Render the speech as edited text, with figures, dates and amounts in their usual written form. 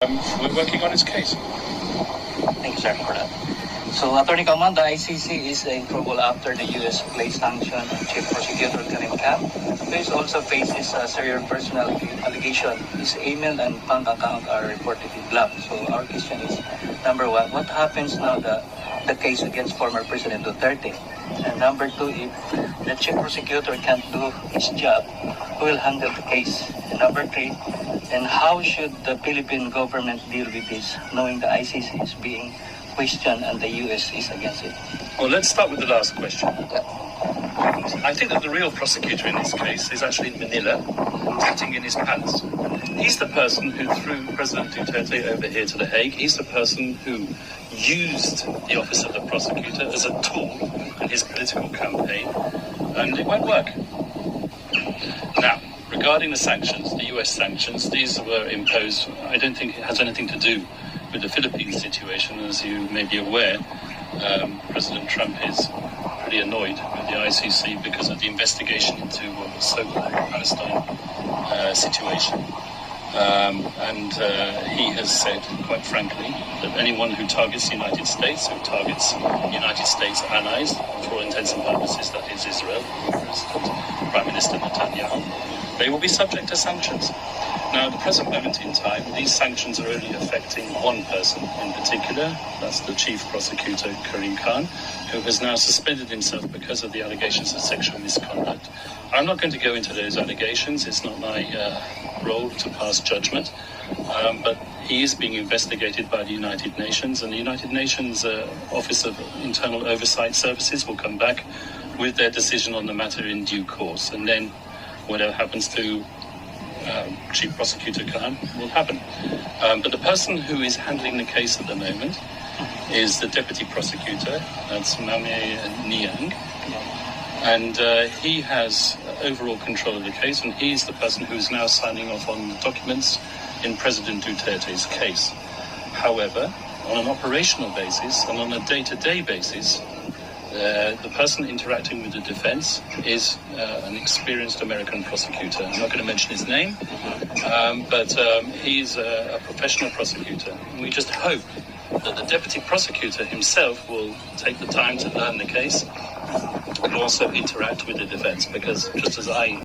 We're working on his case. Thank you, sir, for that. So, Attorney Kauman, the ICC is in trouble after the U.S. placed sanction on Chief Prosecutor Karim Khan, who also faces a serious personal allegation. His email and bank account are reportedly blocked. So, our question is, number one, what happens now the case against former President Duterte? And number two, if the Chief Prosecutor can't do his job, who will handle the case? And number three, and how should the Philippine government deal with this, knowing the ICC is being questioned and the U.S. is against it? Well, let's start with the last question. I think that the real prosecutor in this case is actually in Manila, sitting in his palace. He's the person who threw President Duterte over here to The Hague. He's the person who used the office of the prosecutor as a tool in his political campaign, and it won't work. Now, regarding the sanctions, the US sanctions, these were imposed. I don't think it has anything to do with the Philippines situation. As you may be aware, President Trump is pretty annoyed with the ICC because of the investigation into the so-called Palestine situation. And he has said, quite frankly, that anyone who targets the United States, who targets United States allies, for all intents and purposes, that is Israel, Prime Minister Netanyahu, they will be subject to sanctions. Now, at the present moment in time, these sanctions are only affecting one person in particular. That's the Chief Prosecutor, Karim Khan, who has now suspended himself because of the allegations of sexual misconduct. I'm not going to go into those allegations. It's not my role to pass judgment. But he is being investigated by the United Nations, and the United Nations Office of Internal Oversight Services will come back with their decision on the matter in due course. And then whatever happens to Chief Prosecutor Khan will happen. But the person who is handling the case at the moment is the Deputy Prosecutor, that's Mame Niang, and he has overall control of the case, and he's the person who is now signing off on the documents in President Duterte's case. However, on an operational basis and on a day-to-day basis, the person interacting with the defense is an experienced American prosecutor. I'm not going to mention his name, but he's a professional prosecutor. And we just hope that the deputy prosecutor himself will take the time to learn the case and also interact with the defense, because just as I